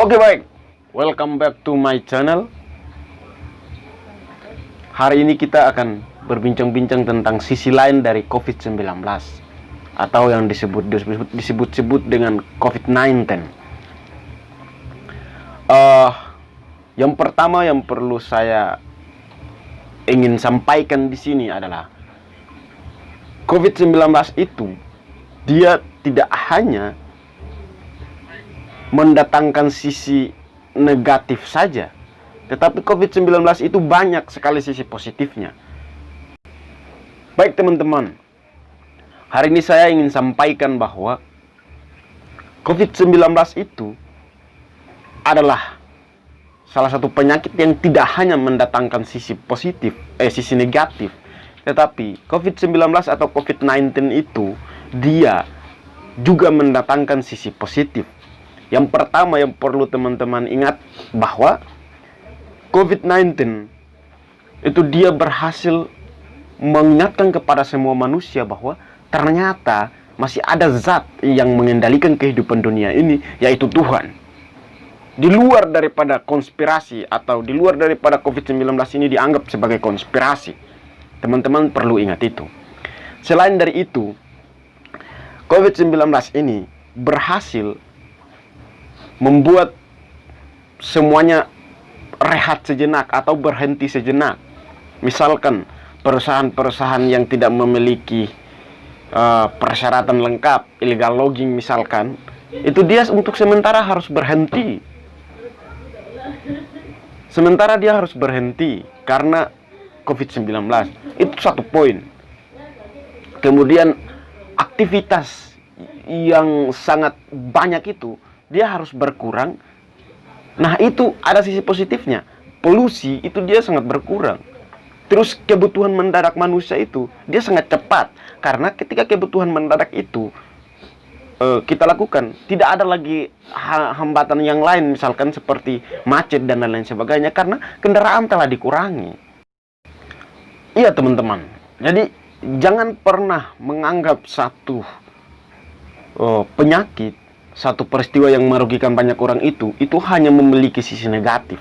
Oke, baik, welcome back to my channel. Hari ini kita akan berbincang-bincang tentang sisi lain dari COVID-19 atau yang disebut dengan COVID-19. Yang pertama yang perlu saya ingin sampaikan di sini adalah COVID-19 itu dia tidak hanya mendatangkan sisi negatif saja, tetapi COVID-19 itu banyak sekali sisi positifnya. Baik teman-teman, hari ini saya ingin sampaikan bahwa COVID-19 itu adalah salah satu penyakit yang tidak hanya mendatangkan sisi positif, sisi negatif, tetapi COVID-19 atau COVID-19 itu dia juga mendatangkan sisi positif. Yang pertama yang perlu teman-teman ingat bahwa COVID-19 itu dia berhasil mengingatkan kepada semua manusia bahwa ternyata masih ada zat yang mengendalikan kehidupan dunia ini, yaitu Tuhan. Di luar daripada konspirasi atau di luar daripada COVID-19 ini dianggap sebagai konspirasi. Teman-teman perlu ingat itu. Selain dari itu, COVID-19 ini berhasil membuat semuanya rehat sejenak atau berhenti sejenak. Misalkan perusahaan-perusahaan yang tidak memiliki persyaratan lengkap, illegal logging misalkan, itu dia untuk sementara harus berhenti. Sementara dia harus berhenti karena COVID-19. Itu satu poin. Kemudian aktivitas yang sangat banyak itu dia harus berkurang. Nah, itu ada sisi positifnya. Polusi itu dia sangat berkurang. Terus kebutuhan mendadak manusia itu dia sangat cepat. Karena ketika kebutuhan mendadak itu kita lakukan, tidak ada lagi hambatan yang lain, misalkan seperti macet dan lain-lain sebagainya, karena kendaraan telah dikurangi. Iya teman-teman, jadi jangan pernah menganggap satu penyakit, satu peristiwa yang merugikan banyak orang itu hanya memiliki sisi negatif.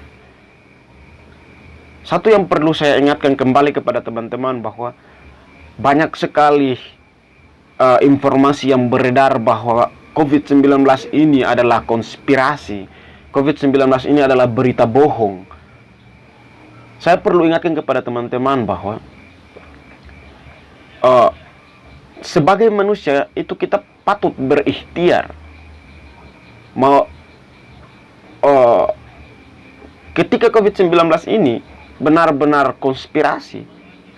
Satu yang perlu saya ingatkan kembali kepada teman-teman bahwa banyak sekali informasi yang beredar bahwa COVID-19 ini adalah konspirasi, COVID-19 ini adalah berita bohong. Saya perlu ingatkan kepada teman-teman bahwa sebagai manusia itu kita patut berikhtiar. Ketika COVID-19 ini benar-benar konspirasi,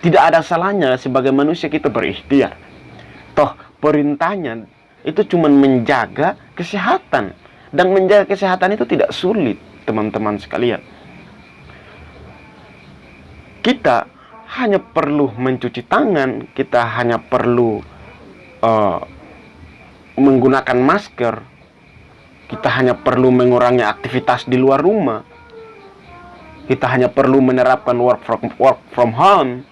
tidak ada salahnya sebagai manusia kita berikhtiar. Toh perintahnya itu cuma menjaga kesehatan, dan menjaga kesehatan itu tidak sulit teman-teman sekalian. Kita hanya perlu mencuci tangan, kita hanya perlu menggunakan masker, kita hanya perlu mengurangi aktivitas di luar rumah, kita hanya perlu menerapkan work from home.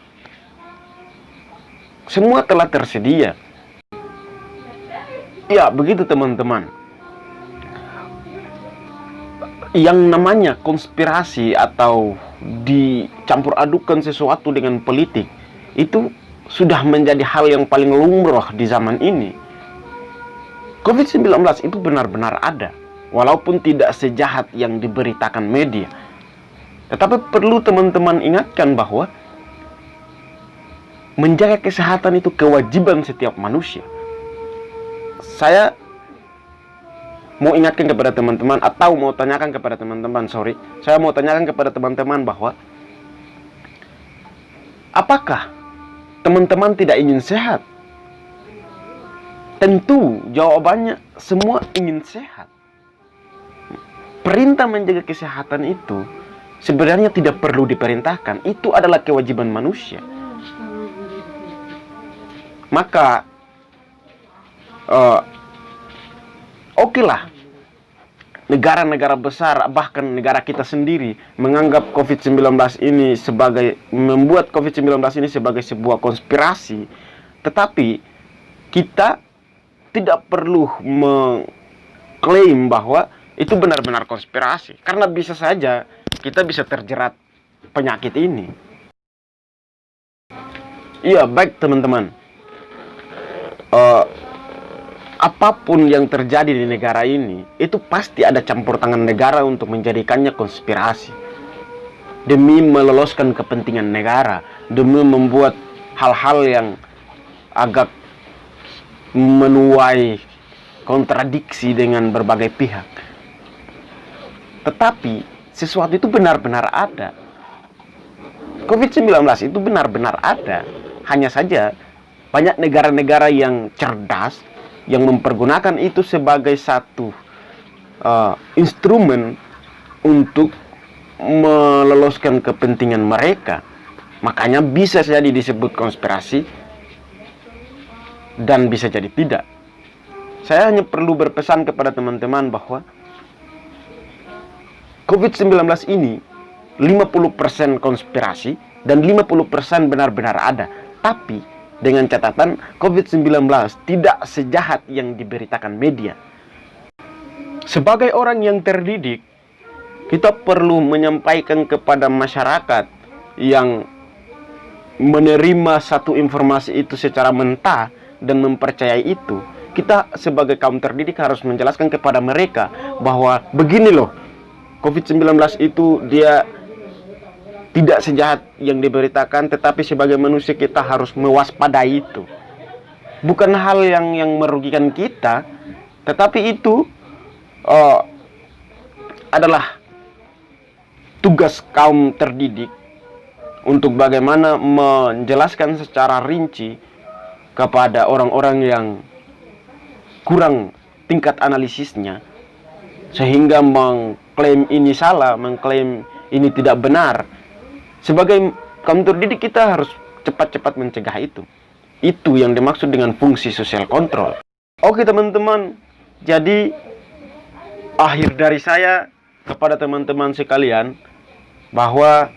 Semua telah tersedia. Ya, begitu teman-teman. Yang namanya konspirasi atau dicampur adukan sesuatu dengan politik itu sudah menjadi hal yang paling lumrah di zaman ini. COVID-19 itu benar-benar ada, walaupun tidak sejahat yang diberitakan media. Tetapi perlu teman-teman ingatkan bahwa menjaga kesehatan itu kewajiban setiap manusia. Saya mau ingatkan kepada teman-teman, atau mau tanyakan kepada teman-teman, saya mau tanyakan kepada teman-teman bahwa apakah teman-teman tidak ingin sehat? Tentu jawabannya semua ingin sehat. Perintah menjaga kesehatan itu sebenarnya tidak perlu diperintahkan. Itu adalah kewajiban manusia. Maka okelah, negara-negara besar, bahkan negara kita sendiri menganggap COVID-19 ini sebagai, membuat COVID-19 ini sebagai sebuah konspirasi. Tetapi kita tidak perlu mengklaim bahwa itu benar-benar konspirasi. Karena bisa saja kita bisa terjerat penyakit ini. Iya, baik teman-teman. Apapun yang terjadi di negara ini, itu pasti ada campur tangan negara untuk menjadikannya konspirasi. Demi meloloskan kepentingan negara, demi membuat hal-hal yang agak menuai kontradiksi dengan berbagai pihak. Tetapi sesuatu itu benar-benar ada. COVID-19 itu benar-benar ada. Hanya saja banyak negara-negara yang cerdas yang mempergunakan itu sebagai satu instrumen untuk meloloskan kepentingan mereka. Makanya bisa jadi disebut konspirasi dan bisa jadi tidak. Saya hanya perlu berpesan kepada teman-teman bahwa COVID-19 ini 50% konspirasi dan 50% benar-benar ada. Tapi dengan catatan COVID-19 tidak sejahat yang diberitakan media. Sebagai orang yang terdidik, kita perlu menyampaikan kepada masyarakat yang menerima satu informasi itu secara mentah dan mempercayai itu. Kita sebagai kaum terdidik harus menjelaskan kepada mereka bahwa begini loh, COVID-19 itu dia tidak sejahat yang diberitakan, tetapi sebagai manusia kita harus mewaspadai itu. Bukan hal yang merugikan kita, tetapi itu adalah tugas kaum terdidik untuk bagaimana menjelaskan secara rinci kepada orang-orang yang kurang tingkat analisisnya, sehingga mengklaim ini salah, mengklaim ini tidak benar. Sebagai kaum terdidik kita harus cepat-cepat mencegah itu. Itu yang dimaksud dengan fungsi sosial kontrol. Oke teman-teman, jadi akhir dari saya kepada teman-teman sekalian bahwa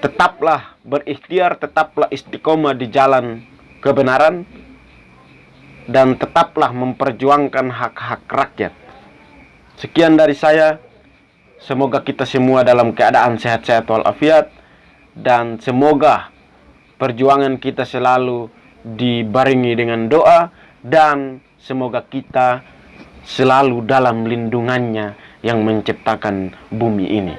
tetaplah berikhtiar, tetaplah istiqomah di jalan kebenaran, dan tetaplah memperjuangkan hak-hak rakyat. Sekian dari saya. Semoga kita semua dalam keadaan sehat-sehat walafiat, dan semoga perjuangan kita selalu dibarengi dengan doa, dan semoga kita selalu dalam lindungannya yang menciptakan bumi ini.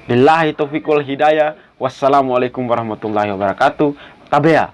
Billahi taufiq wal hidayah. Wassalamualaikum warahmatullahi wabarakatuh. Tabea.